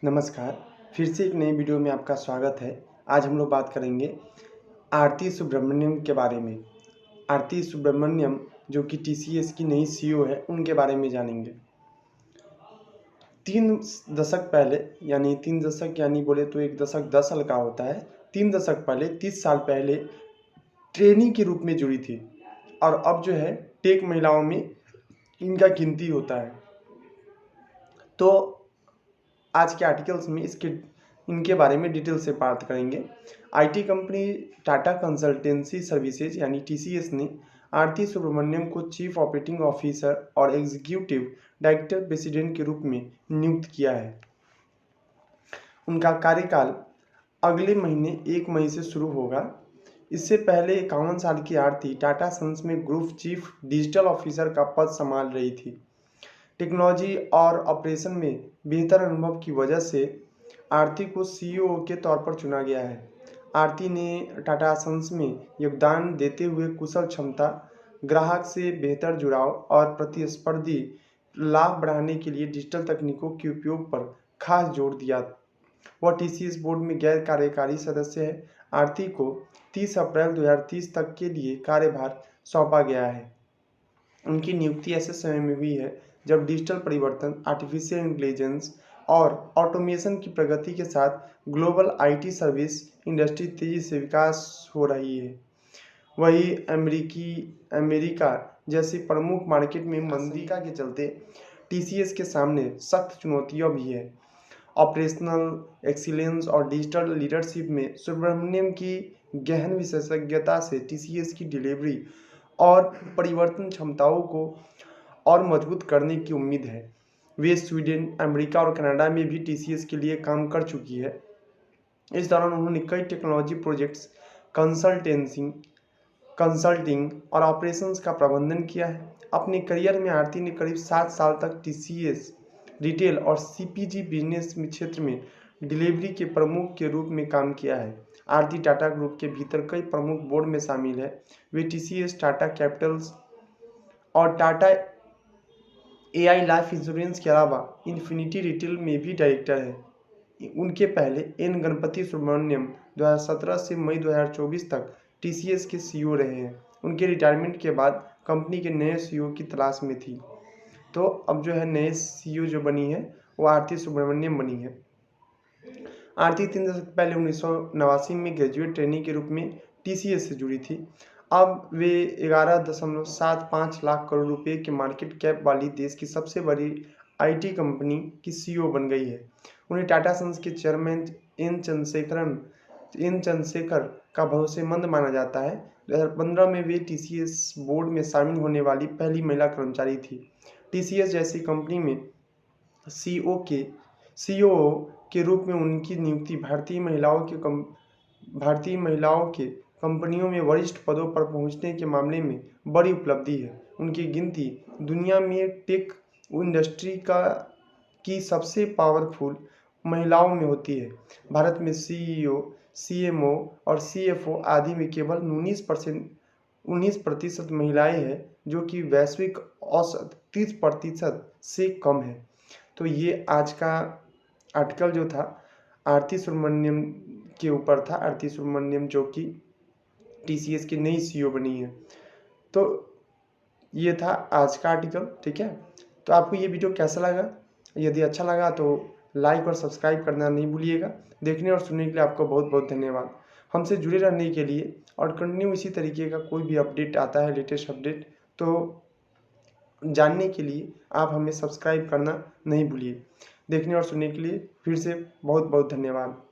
नमस्कार, फिर से एक नई वीडियो में आपका स्वागत है। आज हम लोग बात करेंगे आरती सुब्रमण्यम के बारे में। आरती सुब्रमण्यम जो कि टीसीएस की नई सीईओ है, उनके बारे में जानेंगे। 3 दशक पहले यानी 3 दशक यानी बोले तो 1 दशक 10 साल का होता है। 3 दशक पहले 30 साल पहले ट्रेनी के रूप में जुड़ी थी और अब जो है टेक महिलाओं में इनका गिनती होता है। तो आज के आर्टिकल्स में इनके बारे में डिटेल से बात करेंगे। IT company Tata consultancy services यानी टीसीएस ने आरती सुब्रमण्यम को चीफ ऑपरेटिंग ऑफिसर और एग्जीक्यूटिव डायरेक्टर प्रेसिडेंट के रूप में नियुक्त किया है। उनका कार्यकाल अगले महीने 1 मई से शुरू होगा। इससे पहले 51 साल की आरती टाटा सन्स में ग्रुप चीफ डिजिटल ऑफिसर का पद संभाल रही थी। टेक्नोलॉजी और ऑपरेशन में बेहतर अनुभव की वजह से आरती को सीईओ के तौर पर चुना गया है। आरती ने टाटा सन्स में योगदान देते हुए कुशल क्षमता, ग्राहक से बेहतर जुड़ाव और प्रतिस्पर्धी लाभ बढ़ाने के लिए डिजिटल तकनीकों के उपयोग पर खास जोर दिया। वह टीसीएस बोर्ड में गैर कार्यकारी सदस्य है। आरती को 30 अप्रैल 2030 तक के लिए कार्यभार सौंपा गया है। उनकी नियुक्ति ऐसे समय में हुई है जब डिजिटल परिवर्तन, आर्टिफिशियल इंटेलिजेंस और ऑटोमेशन की प्रगति के साथ ग्लोबल आईटी सर्विस इंडस्ट्री तेजी से विकास हो रही है। वही अमेरिका जैसी प्रमुख मार्केट में मंदी के चलते टीसीएस के सामने सख्त चुनौतियां भी है। ऑपरेशनल एक्सीलेंस और डिजिटल लीडरशिप में सुब्रमण्यम की गहन विशेषज्ञता से टीसीएस की डिलीवरी और परिवर्तन क्षमताओं को और मजबूत करने की उम्मीद है। वे स्वीडन, अमेरिका और कनाडा में भी टीसीएस के लिए काम कर चुकी है। इस दौरान उन्होंने कई टेक्नोलॉजी प्रोजेक्ट्स, कंसल्टिंग और ऑपरेशंस का प्रबंधन किया है। अपने करियर में आरती ने करीब 7 साल तक टीसीएस रिटेल और सीपीजी बिजनेस क्षेत्र में डिलीवरी के प्रमुख के रूप में काम किया है। आरती टाटा ग्रुप के भीतर कई प्रमुख बोर्ड में शामिल है। वे टीसीएस, टाटा कैपिटल्स और टाटा एआई लाइफ इंश्योरेंस के अलावा इन्फिनिटी रिटेल में भी डायरेक्टर है। उनके पहले एन गणपति सुब्रमण्यम 2017 से मई 2024 तक टीसीएस के सीईओ रहे हैं। उनके रिटायरमेंट के बाद कंपनी के नए सीईओ की तलाश में थी। तो अब जो है नए सीईओ जो बनी है वो आरती सुब्रमण्यम बनी है। आरती 3 दशक पहले 1989 में ग्रेजुएट ट्रेनी के रूप में टीसीएस से जुड़ी थी। अब वे 11.75 लाख करोड़ रुपए के मार्केट कैप वाली देश की सबसे बड़ी आईटी कंपनी की सीईओ बन गई है। उन्हें टाटा सन्स के चेयरमैन एन चंद्रशेखर का भरोसेमंद माना जाता है। 2015 में वे टीसीएस बोर्ड में शामिल होने वाली पहली महिला कर्मचारी थी। टीसीएस जैसी कंपनी में सीईओ के रूप में उनकी नियुक्ति भारतीय महिलाओं के कंपनियों में वरिष्ठ पदों पर पहुंचने के मामले में बड़ी उपलब्धि है। उनकी गिनती दुनिया में टेक इंडस्ट्री की सबसे पावरफुल महिलाओं में होती है। भारत में सीईओ, सीएमओ और सीएफओ आदि में केवल 19% महिलाएं हैं, जो कि वैश्विक औसत 30% से कम है। तो ये आज का आर्टिकल जो था आरती सुब्रमण्यम के ऊपर था। आरती सुब्रमण्यम जो कि टीसीएस की नई सीईओ बनी है। तो ये था आज का आर्टिकल, ठीक है। तो आपको ये वीडियो कैसा लगा? यदि अच्छा लगा तो लाइक और सब्सक्राइब करना नहीं भूलिएगा। देखने और सुनने के लिए आपको बहुत बहुत धन्यवाद। हमसे जुड़े रहने के लिए और कंटिन्यू इसी तरीके का कोई भी अपडेट आता है, लेटेस्ट अपडेट, तो जानने के लिए आप हमें सब्सक्राइब करना नहीं भूलिए। देखने और सुनने के लिए फिर से बहुत बहुत धन्यवाद।